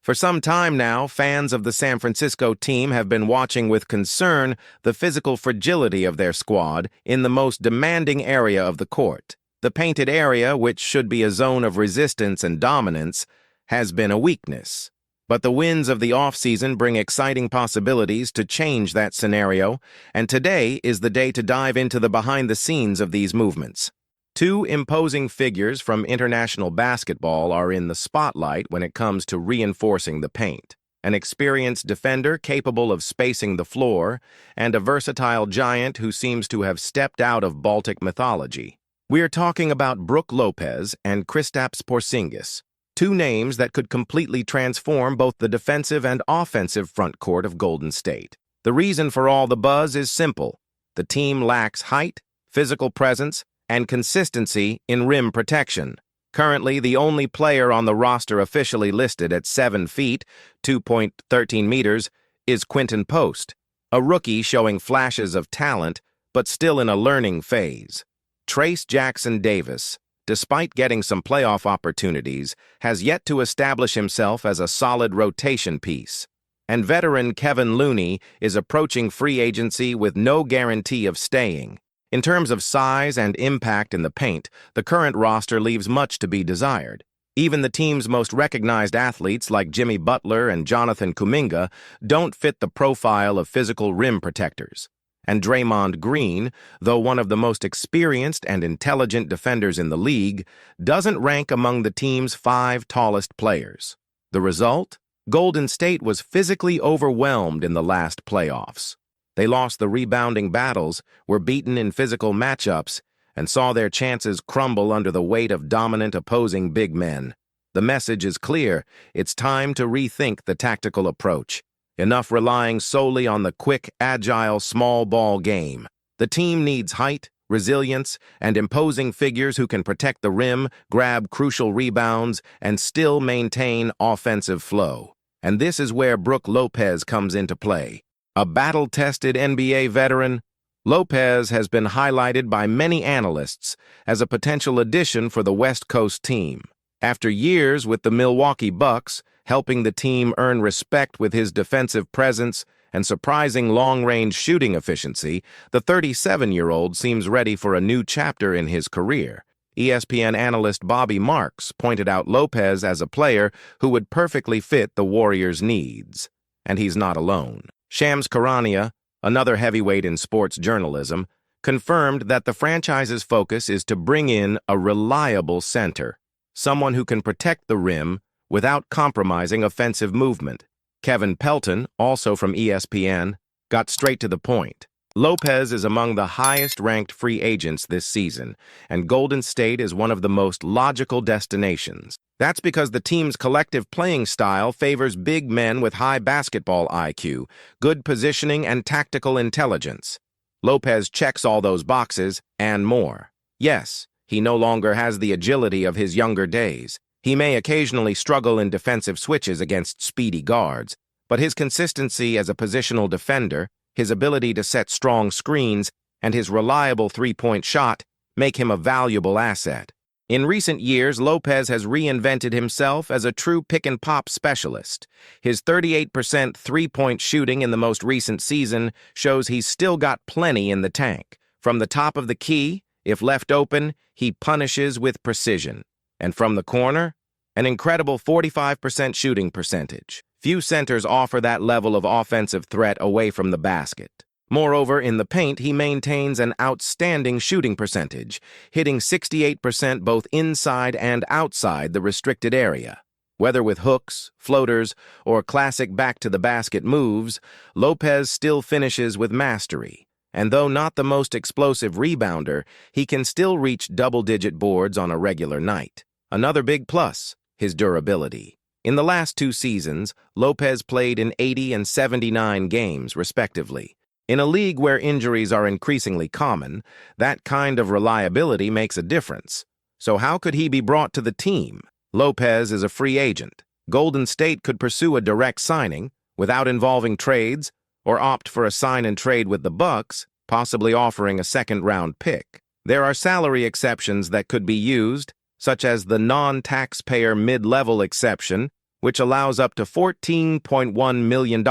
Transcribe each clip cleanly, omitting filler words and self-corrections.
For some time now, fans of the San Francisco team have been watching with concern the physical fragility of their squad in the most demanding area of the court. The painted area, which should be a zone of resistance and dominance, has been a weakness. But the winds of the offseason bring exciting possibilities to change that scenario, and today is the day to dive into the behind-the-scenes of these movements. Two imposing figures from international basketball are in the spotlight when it comes to reinforcing the paint. An experienced defender capable of spacing the floor, and a versatile giant who seems to have stepped out of Baltic mythology. We are talking about Brook Lopez and Kristaps Porzingis, two names that could completely transform both the defensive and offensive front court of Golden State. The reason for all the buzz is simple. The team lacks height, physical presence, and consistency in rim protection. Currently, the only player on the roster officially listed at 7 feet, 2.13 meters, is Quinton Post, a rookie showing flashes of talent, but still in a learning phase. Trayce Jackson-Davis, despite getting some playoff opportunities, has yet to establish himself as a solid rotation piece. And veteran Kevin Looney is approaching free agency with no guarantee of staying. In terms of size and impact in the paint, the current roster leaves much to be desired. Even the team's most recognized athletes like Jimmy Butler and Jonathan Kuminga don't fit the profile of physical rim protectors. And Draymond Green, though one of the most experienced and intelligent defenders in the league, doesn't rank among the team's 5 tallest players. The result? Golden State was physically overwhelmed in the last playoffs. They lost the rebounding battles, were beaten in physical matchups, and saw their chances crumble under the weight of dominant opposing big men. The message is clear. It's time to rethink the tactical approach. Enough relying solely on the quick, agile, small ball game. The team needs height, resilience, and imposing figures who can protect the rim, grab crucial rebounds, and still maintain offensive flow. And this is where Brook Lopez comes into play. A battle-tested NBA veteran, Lopez has been highlighted by many analysts as a potential addition for the West Coast team. After years with the Milwaukee Bucks, helping the team earn respect with his defensive presence and surprising long-range shooting efficiency, the 37-year-old seems ready for a new chapter in his career. ESPN analyst Bobby Marks pointed out Lopez as a player who would perfectly fit the Warriors' needs. And he's not alone. Shams Charania, another heavyweight in sports journalism, confirmed that the franchise's focus is to bring in a reliable center, someone who can protect the rim without compromising offensive movement. Kevin Pelton, also from ESPN, got straight to the point. Lopez is among the highest-ranked free agents this season, and Golden State is one of the most logical destinations. That's because the team's collective playing style favors big men with high basketball IQ, good positioning, and tactical intelligence. Lopez checks all those boxes and more. Yes, he no longer has the agility of his younger days. He may occasionally struggle in defensive switches against speedy guards, but his consistency as a positional defender, his ability to set strong screens, and his reliable three-point shot make him a valuable asset. In recent years, Lopez has reinvented himself as a true pick-and-pop specialist. His 38% three-point shooting in the most recent season shows he's still got plenty in the tank. From the top of the key, if left open, he punishes with precision. And from the corner, an incredible 45% shooting percentage. Few centers offer that level of offensive threat away from the basket. Moreover, in the paint, he maintains an outstanding shooting percentage, hitting 68% both inside and outside the restricted area. Whether with hooks, floaters, or classic back-to-the-basket moves, Lopez still finishes with mastery. And though not the most explosive rebounder, he can still reach double-digit boards on a regular night. Another big plus, his durability. In the last 2 seasons, Lopez played in 80 and 79 games, respectively. In a league where injuries are increasingly common, that kind of reliability makes a difference. So how could he be brought to the team? Lopez is a free agent. Golden State could pursue a direct signing without involving trades or opt for a sign-and-trade with the Bucks, possibly offering a second-round pick. There are salary exceptions that could be used, such as the non-taxpayer mid-level exception, which allows up to $14.1 million,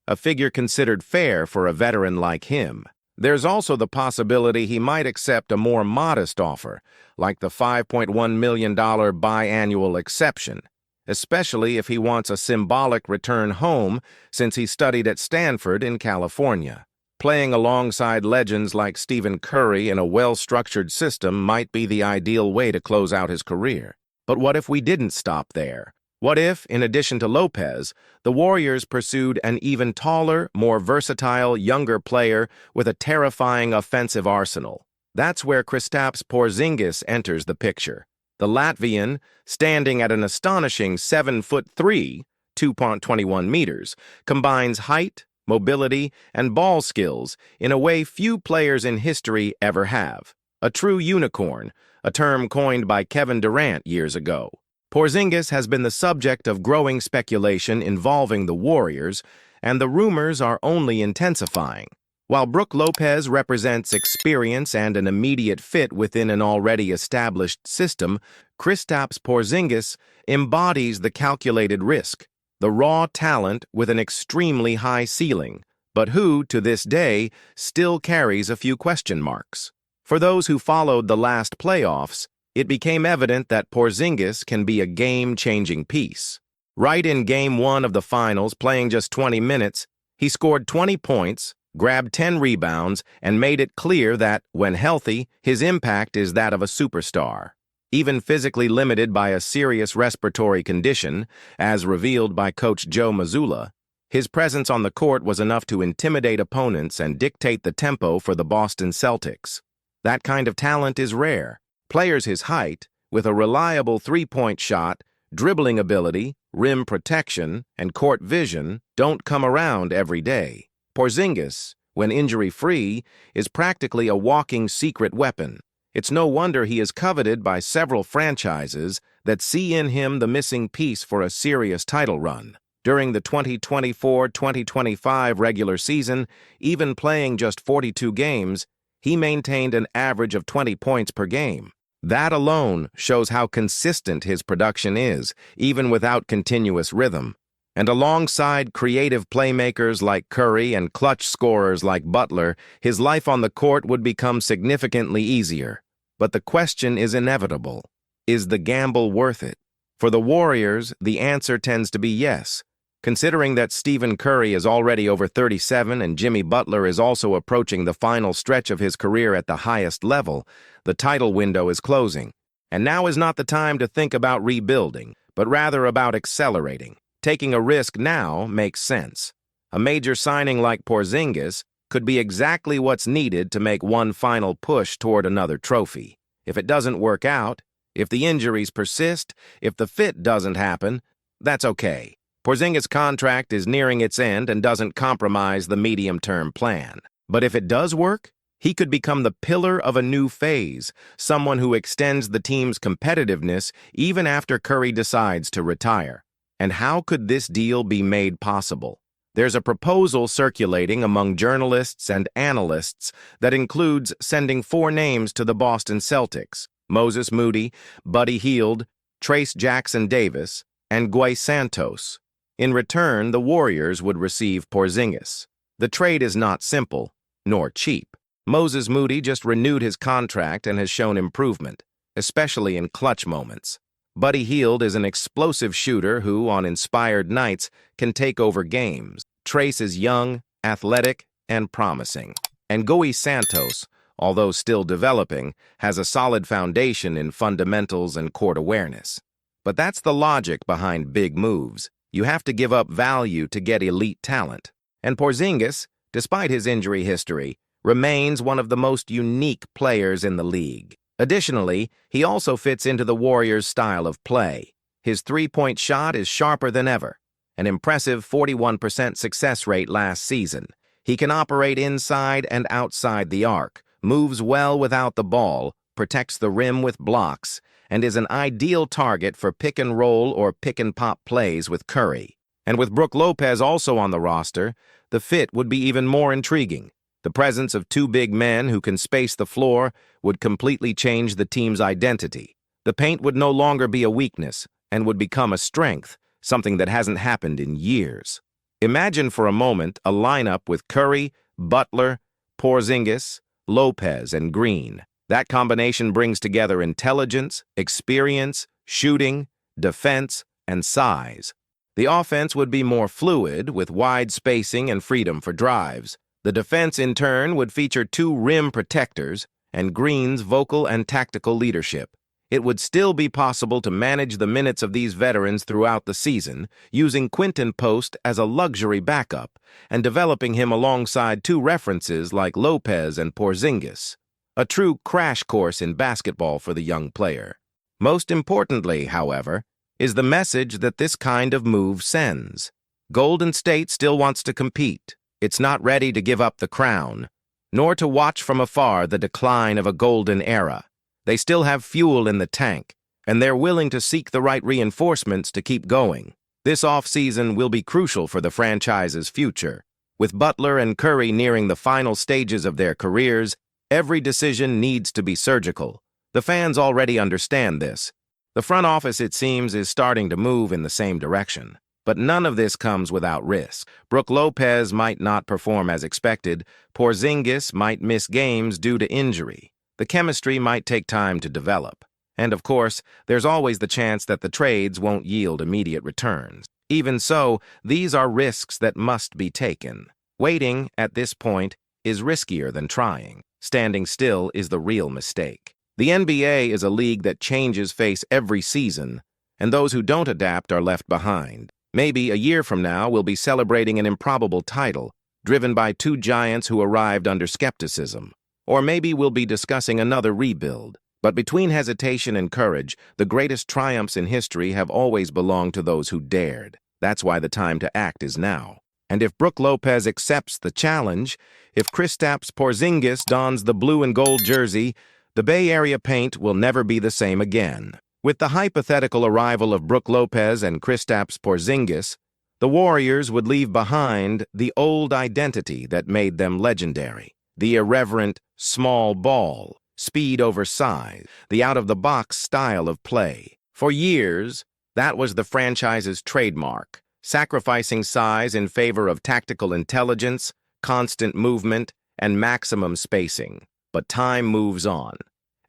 a figure considered fair for a veteran like him. There's also the possibility he might accept a more modest offer, like the $5.1 million biannual exception, especially if he wants a symbolic return home since he studied at Stanford in California. Playing alongside legends like Stephen Curry in a well-structured system might be the ideal way to close out his career. But what if we didn't stop there? What if, in addition to Lopez, the Warriors pursued an even taller, more versatile, younger player with a terrifying offensive arsenal? That's where Kristaps Porzingis enters the picture. The Latvian, standing at an astonishing 7'3", 2.21 meters, combines height, mobility, and ball skills in a way few players in history ever have. A true unicorn, a term coined by Kevin Durant years ago. Porzingis has been the subject of growing speculation involving the Warriors, and the rumors are only intensifying. While Brook Lopez represents experience and an immediate fit within an already established system, Kristaps Porzingis embodies the calculated risk, the raw talent with an extremely high ceiling, but who, to this day, still carries a few question marks. For those who followed the last playoffs, it became evident that Porzingis can be a game-changing piece. Right in Game 1 of the Finals, playing just 20 minutes, he scored 20 points, grabbed 10 rebounds, and made it clear that, when healthy, his impact is that of a superstar. Even physically limited by a serious respiratory condition, as revealed by coach Joe Mazzulla, his presence on the court was enough to intimidate opponents and dictate the tempo for the Boston Celtics. That kind of talent is rare. Players his height, with a reliable three-point shot, dribbling ability, rim protection, and court vision, don't come around every day. Porzingis, when injury-free, is practically a walking secret weapon. It's no wonder he is coveted by several franchises that see in him the missing piece for a serious title run. During the 2024-2025 regular season, even playing just 42 games, he maintained an average of 20 points per game. That alone shows how consistent his production is, even without continuous rhythm. And alongside creative playmakers like Curry and clutch scorers like Butler, his life on the court would become significantly easier. But the question is inevitable. Is the gamble worth it? For the Warriors, the answer tends to be yes. Considering that Stephen Curry is already over 37 and Jimmy Butler is also approaching the final stretch of his career at the highest level, the title window is closing. And now is not the time to think about rebuilding, but rather about accelerating. Taking a risk now makes sense. A major signing like Porzingis could be exactly what's needed to make one final push toward another trophy. If it doesn't work out, if the injuries persist, if the fit doesn't happen, that's okay. Porzingis' contract is nearing its end and doesn't compromise the medium-term plan. But if it does work, he could become the pillar of a new phase, someone who extends the team's competitiveness even after Curry decides to retire. And how could this deal be made possible? There's a proposal circulating among journalists and analysts that includes sending 4 names to the Boston Celtics: Moses Moody, Buddy Hield, Trace Jackson-Davis, and Guy Santos. In return, the Warriors would receive Porzingis. The trade is not simple, nor cheap. Moses Moody just renewed his contract and has shown improvement, especially in clutch moments. Buddy Hield is an explosive shooter who, on inspired nights, can take over games. Trace is young, athletic, and promising. And Guy Santos, although still developing, has a solid foundation in fundamentals and court awareness. But that's the logic behind big moves. You have to give up value to get elite talent. And Porzingis, despite his injury history, remains one of the most unique players in the league. Additionally, he also fits into the Warriors' style of play. His three-point shot is sharper than ever, an impressive 41% success rate last season. He can operate inside and outside the arc, moves well without the ball, protects the rim with blocks, and is an ideal target for pick-and-roll or pick-and-pop plays with Curry. And with Brook Lopez also on the roster, the fit would be even more intriguing. The presence of 2 big men who can space the floor would completely change the team's identity. The paint would no longer be a weakness and would become a strength, something that hasn't happened in years. Imagine for a moment a lineup with Curry, Butler, Porzingis, Lopez, and Green. That combination brings together intelligence, experience, shooting, defense, and size. The offense would be more fluid, with wide spacing and freedom for drives. The defense, in turn, would feature two rim protectors and Green's vocal and tactical leadership. It would still be possible to manage the minutes of these veterans throughout the season, using Quinton Post as a luxury backup and developing him alongside two references like Lopez and Porzingis. A true crash course in basketball for the young player. Most importantly, however, is the message that this kind of move sends. Golden State still wants to compete. It's not ready to give up the crown, nor to watch from afar the decline of a golden era. They still have fuel in the tank, and they're willing to seek the right reinforcements to keep going. This offseason will be crucial for the franchise's future. With Butler and Curry nearing the final stages of their careers, every decision needs to be surgical. The fans already understand this. The front office, it seems, is starting to move in the same direction. But none of this comes without risk. Brook Lopez might not perform as expected. Porzingis might miss games due to injury. The chemistry might take time to develop. And of course, there's always the chance that the trades won't yield immediate returns. Even so, these are risks that must be taken. Waiting, at this point, is riskier than trying. Standing still is the real mistake. The NBA is a league that changes face every season, and those who don't adapt are left behind. Maybe a year from now, we'll be celebrating an improbable title, driven by two giants who arrived under skepticism. Or maybe we'll be discussing another rebuild. But between hesitation and courage, the greatest triumphs in history have always belonged to those who dared. That's why the time to act is now. And if Brook Lopez accepts the challenge, if Kristaps Porzingis dons the blue and gold jersey, the Bay Area paint will never be the same again. With the hypothetical arrival of Brook Lopez and Kristaps Porzingis, the Warriors would leave behind the old identity that made them legendary. The irreverent, small ball, speed over size, the out-of-the-box style of play. For years, that was the franchise's trademark, sacrificing size in favor of tactical intelligence, constant movement, and maximum spacing. But time moves on.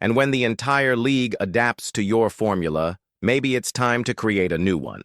And when the entire league adapts to your formula, maybe it's time to create a new one.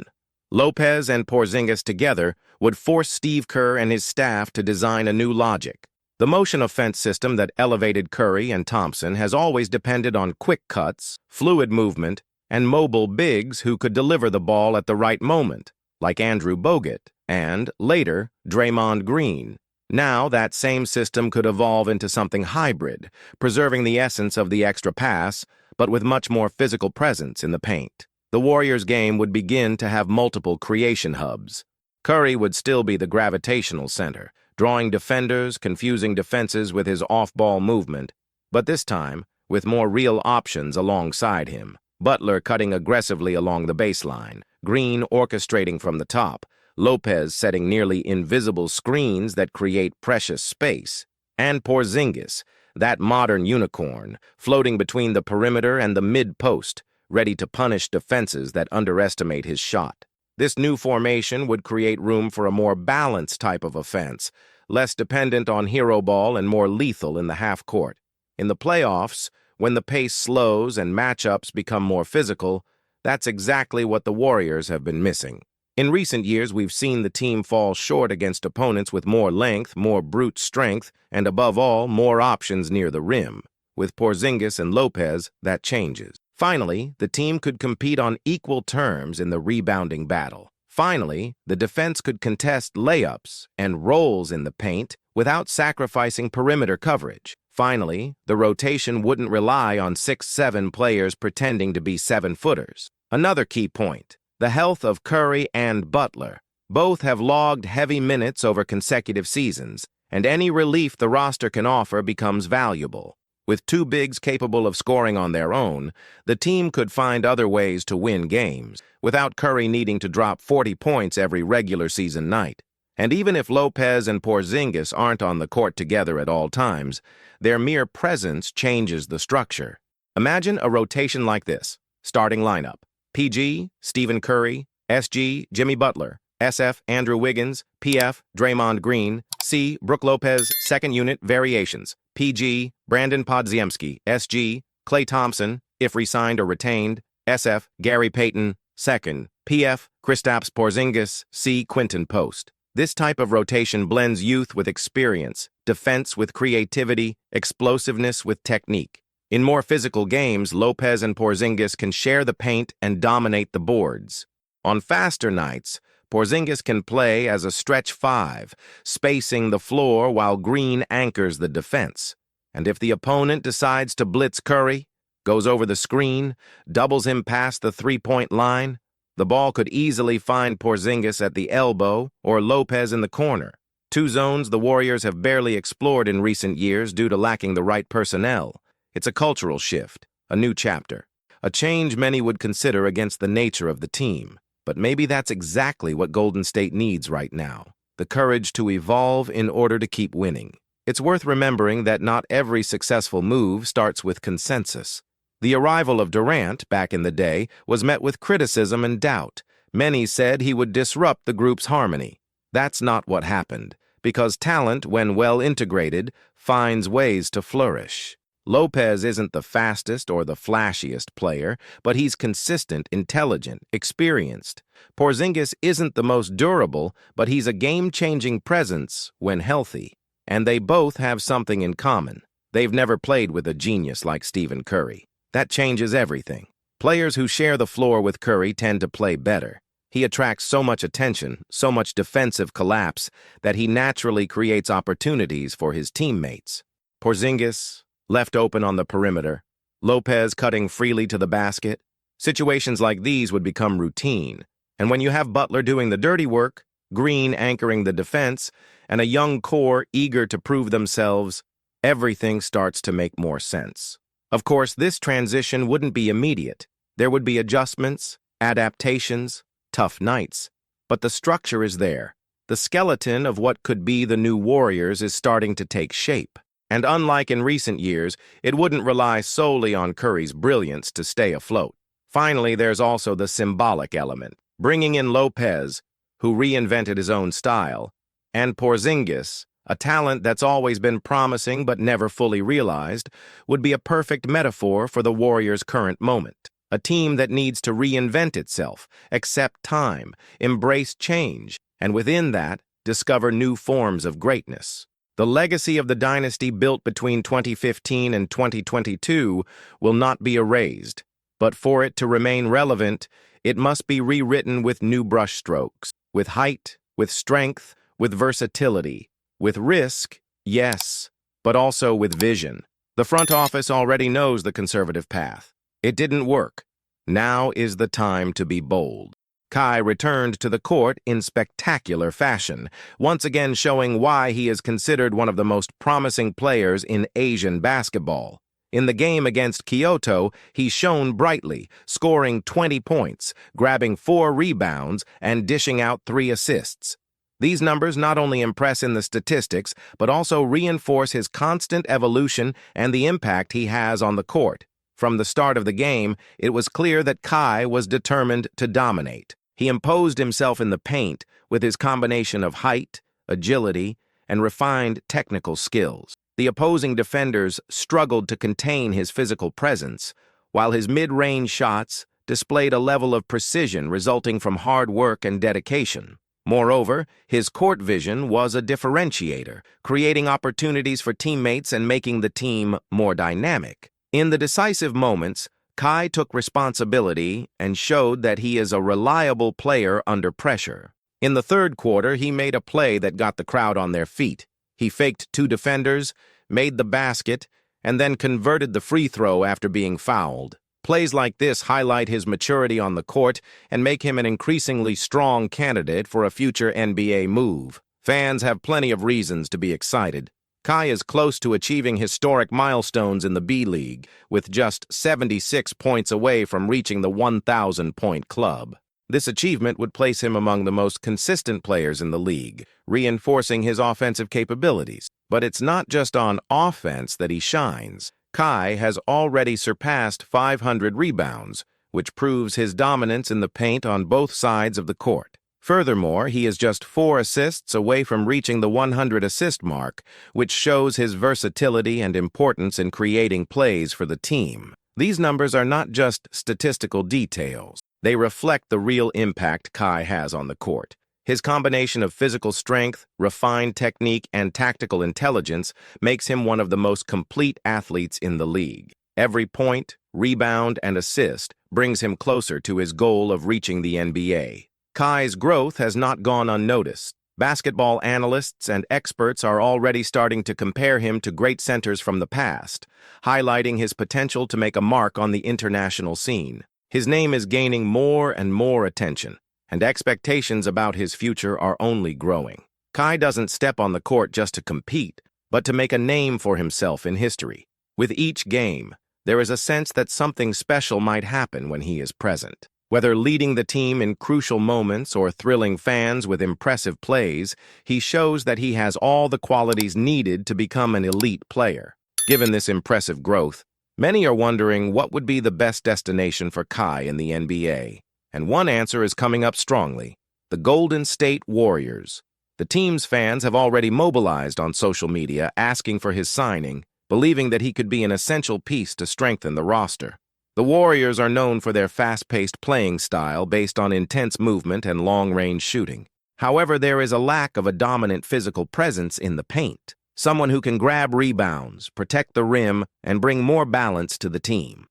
Lopez and Porzingis together would force Steve Kerr and his staff to design a new logic. The motion offense system that elevated Curry and Thompson has always depended on quick cuts, fluid movement, and mobile bigs who could deliver the ball at the right moment, like Andrew Bogut and, later, Draymond Green. Now, that same system could evolve into something hybrid, preserving the essence of the extra pass, but with much more physical presence in the paint. The Warriors' game would begin to have multiple creation hubs. Curry would still be the gravitational center, drawing defenders, confusing defenses with his off-ball movement, but this time with more real options alongside him. Butler cutting aggressively along the baseline, Green orchestrating from the top, Lopez setting nearly invisible screens that create precious space, and Porzingis, that modern unicorn, floating between the perimeter and the mid-post, ready to punish defenses that underestimate his shot. This new formation would create room for a more balanced type of offense, less dependent on hero ball and more lethal in the half-court. In the playoffs, when the pace slows and matchups become more physical, that's exactly what the Warriors have been missing. In recent years, we've seen the team fall short against opponents with more length, more brute strength, and above all, more options near the rim. With Porzingis and Lopez, that changes. Finally, the team could compete on equal terms in the rebounding battle. Finally, the defense could contest layups and rolls in the paint without sacrificing perimeter coverage. Finally, the rotation wouldn't rely on 6'7" players pretending to be 7-footers. Another key point, the health of Curry and Butler. Both have logged heavy minutes over consecutive seasons, and any relief the roster can offer becomes valuable. With two bigs capable of scoring on their own, the team could find other ways to win games, without Curry needing to drop 40 points every regular season night. And even if Lopez and Porzingis aren't on the court together at all times, their mere presence changes the structure. Imagine a rotation like this. Starting lineup: PG, Stephen Curry, SG, Jimmy Butler. SF, Andrew Wiggins. PF, Draymond Green. C, Brook Lopez, second unit, variations. PG, Brandon Podziemski. SG, Klay Thompson, if re-signed or retained. SF, Gary Payton, second. PF, Kristaps Porzingis. C, Quinton Post. This type of rotation blends youth with experience, defense with creativity, explosiveness with technique. In more physical games, Lopez and Porzingis can share the paint and dominate the boards. On faster nights, Porzingis can play as a stretch five, spacing the floor while Green anchors the defense. And if the opponent decides to blitz Curry, goes over the screen, doubles him past the three-point line, the ball could easily find Porzingis at the elbow or Lopez in the corner. Two zones the Warriors have barely explored in recent years due to lacking the right personnel. It's a cultural shift, a new chapter, a change many would consider against the nature of the team. But maybe that's exactly what Golden State needs right now, the courage to evolve in order to keep winning. It's worth remembering that not every successful move starts with consensus. The arrival of Durant, back in the day, was met with criticism and doubt. Many said he would disrupt the group's harmony. That's not what happened, because talent, when well integrated, finds ways to flourish. Lopez isn't the fastest or the flashiest player, but he's consistent, intelligent, experienced. Porzingis isn't the most durable, but he's a game-changing presence when healthy. And they both have something in common. They've never played with a genius like Stephen Curry. That changes everything. Players who share the floor with Curry tend to play better. He attracts so much attention, so much defensive collapse, that he naturally creates opportunities for his teammates. Porzingis, left open on the perimeter. Lopez cutting freely to the basket. Situations like these would become routine. And when you have Butler doing the dirty work, Green anchoring the defense, and a young core eager to prove themselves, everything starts to make more sense. Of course, this transition wouldn't be immediate. There would be adjustments, adaptations, tough nights. But the structure is there. The skeleton of what could be the new Warriors is starting to take shape. And unlike in recent years, it wouldn't rely solely on Curry's brilliance to stay afloat. Finally, there's also the symbolic element. Bringing in Lopez, who reinvented his own style, and Porzingis, a talent that's always been promising but never fully realized, would be a perfect metaphor for the Warriors' current moment. A team that needs to reinvent itself, accept time, embrace change, and within that, discover new forms of greatness. The legacy of the dynasty built between 2015 and 2022 will not be erased, but for it to remain relevant, it must be rewritten with new brushstrokes, with height, with strength, with versatility, with risk, yes, but also with vision. The front office already knows the conservative path. It didn't work. Now is the time to be bold. Kai returned to the court in spectacular fashion, once again showing why he is considered one of the most promising players in Asian basketball. In the game against Kyoto, he shone brightly, scoring 20 points, grabbing 4 rebounds, and dishing out 3 assists. These numbers not only impress in the statistics, but also reinforce his constant evolution and the impact he has on the court. From the start of the game, it was clear that Kai was determined to dominate. He imposed himself in the paint with his combination of height, agility, and refined technical skills. The opposing defenders struggled to contain his physical presence, while his mid-range shots displayed a level of precision resulting from hard work and dedication. Moreover, his court vision was a differentiator, creating opportunities for teammates and making the team more dynamic. In the decisive moments, Kai took responsibility and showed that he is a reliable player under pressure. In the third quarter, he made a play that got the crowd on their feet. He faked 2 defenders, made the basket, and then converted the free throw after being fouled. Plays like this highlight his maturity on the court and make him an increasingly strong candidate for a future NBA move. Fans have plenty of reasons to be excited. Kai is close to achieving historic milestones in the B-League, with just 76 points away from reaching the 1,000-point club. This achievement would place him among the most consistent players in the league, reinforcing his offensive capabilities. But it's not just on offense that he shines. Kai has already surpassed 500 rebounds, which proves his dominance in the paint on both sides of the court. Furthermore, he is just 4 assists away from reaching the 100-assist mark, which shows his versatility and importance in creating plays for the team. These numbers are not just statistical details. They reflect the real impact Kai has on the court. His combination of physical strength, refined technique, and tactical intelligence makes him one of the most complete athletes in the league. Every point, rebound, and assist brings him closer to his goal of reaching the NBA. Kai's growth has not gone unnoticed. Basketball analysts and experts are already starting to compare him to great centers from the past, highlighting his potential to make a mark on the international scene. His name is gaining more and more attention, and expectations about his future are only growing. Kai doesn't step on the court just to compete, but to make a name for himself in history. With each game, there is a sense that something special might happen when he is present. Whether leading the team in crucial moments or thrilling fans with impressive plays, he shows that he has all the qualities needed to become an elite player. Given this impressive growth, many are wondering what would be the best destination for Kai in the NBA. And one answer is coming up strongly: the Golden State Warriors. The team's fans have already mobilized on social media asking for his signing, believing that he could be an essential piece to strengthen the roster. The Warriors are known for their fast-paced playing style based on intense movement and long-range shooting. However, there is a lack of a dominant physical presence in the paint, someone who can grab rebounds, protect the rim, and bring more balance to the team.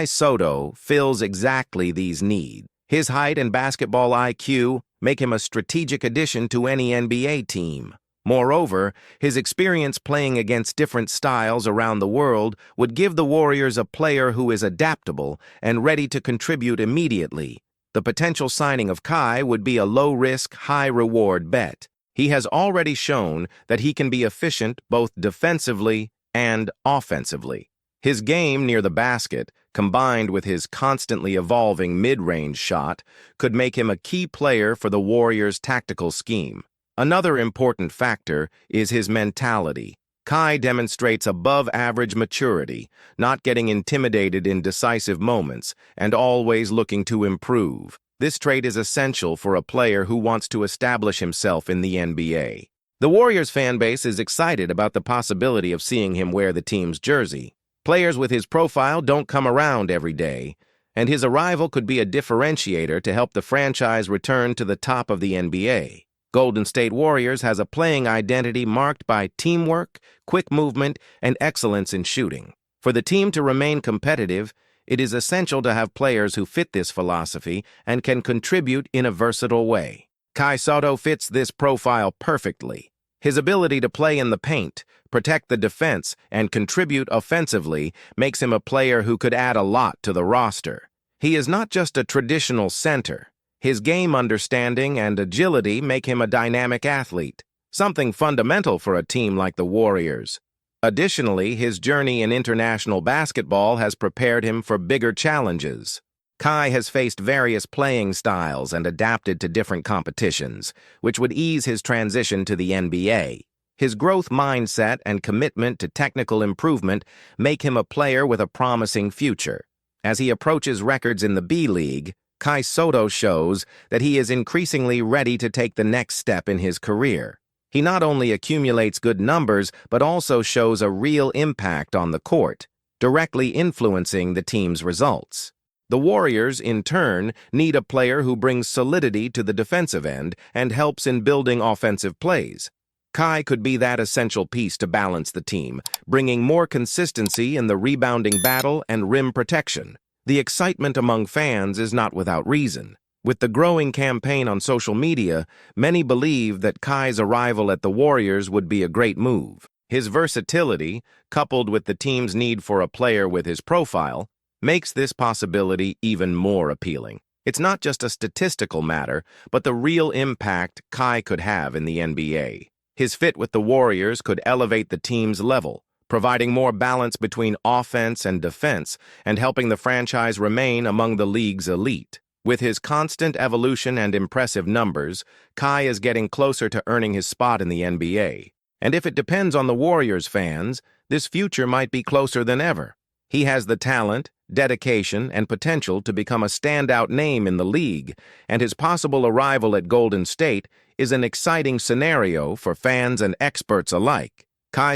Sotto fills exactly these needs. His height and basketball IQ make him a strategic addition to any NBA team. Moreover, his experience playing against different styles around the world would give the Warriors a player who is adaptable and ready to contribute immediately. The potential signing of Kai would be a low-risk, high-reward bet. He has already shown that he can be efficient both defensively and offensively. His game near the basket, combined with his constantly evolving mid-range shot, could make him a key player for the Warriors' tactical scheme. Another important factor is his mentality. Kai demonstrates above-average maturity, not getting intimidated in decisive moments, and always looking to improve. This trait is essential for a player who wants to establish himself in the NBA. The Warriors fan base is excited about the possibility of seeing him wear the team's jersey. Players with his profile don't come around every day, and his arrival could be a differentiator to help the franchise return to the top of the NBA. Golden State Warriors has a playing identity marked by teamwork, quick movement, and excellence in shooting. For the team to remain competitive, it is essential to have players who fit this philosophy and can contribute in a versatile way. Sotto fits this profile perfectly. His ability to play in the paint, protect the defense, and contribute offensively makes him a player who could add a lot to the roster. He is not just a traditional center. His game understanding and agility make him a dynamic athlete, something fundamental for a team like the Warriors. Additionally, his journey in international basketball has prepared him for bigger challenges. Kai has faced various playing styles and adapted to different competitions, which would ease his transition to the NBA. His growth mindset and commitment to technical improvement make him a player with a promising future. As he approaches records in the B-League, Sotto shows that he is increasingly ready to take the next step in his career. He not only accumulates good numbers, but also shows a real impact on the court, directly influencing the team's results. The Warriors, in turn, need a player who brings solidity to the defensive end and helps in building offensive plays. Kai could be that essential piece to balance the team, bringing more consistency in the rebounding battle and rim protection. The excitement among fans is not without reason. With the growing campaign on social media, many believe that Kai's arrival at the Warriors would be a great move. His versatility, coupled with the team's need for a player with his profile, makes this possibility even more appealing. It's not just a statistical matter, but the real impact Kai could have in the NBA. His fit with the Warriors could elevate the team's level, providing more balance between offense and defense and helping the franchise remain among the league's elite. With his constant evolution and impressive numbers, Kai is getting closer to earning his spot in the NBA. And if it depends on the Warriors fans, this future might be closer than ever. He has the talent, dedication, and potential to become a standout name in the league, and his possible arrival at Golden State is an exciting scenario for fans and experts alike.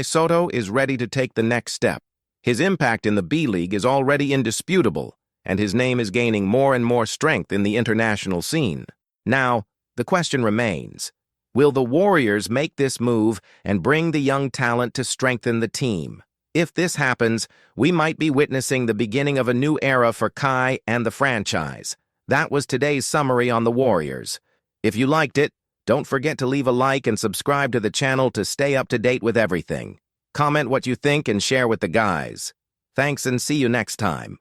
Sotto is ready to take the next step. His impact in the B-League is already indisputable, and his name is gaining more and more strength in the international scene. Now, the question remains, will the Warriors make this move and bring the young talent to strengthen the team? If this happens, we might be witnessing the beginning of a new era for Kai and the franchise. That was today's summary on the Warriors. If you liked it, don't forget to leave a like and subscribe to the channel to stay up to date with everything. Comment what you think and share with the guys. Thanks and see you next time.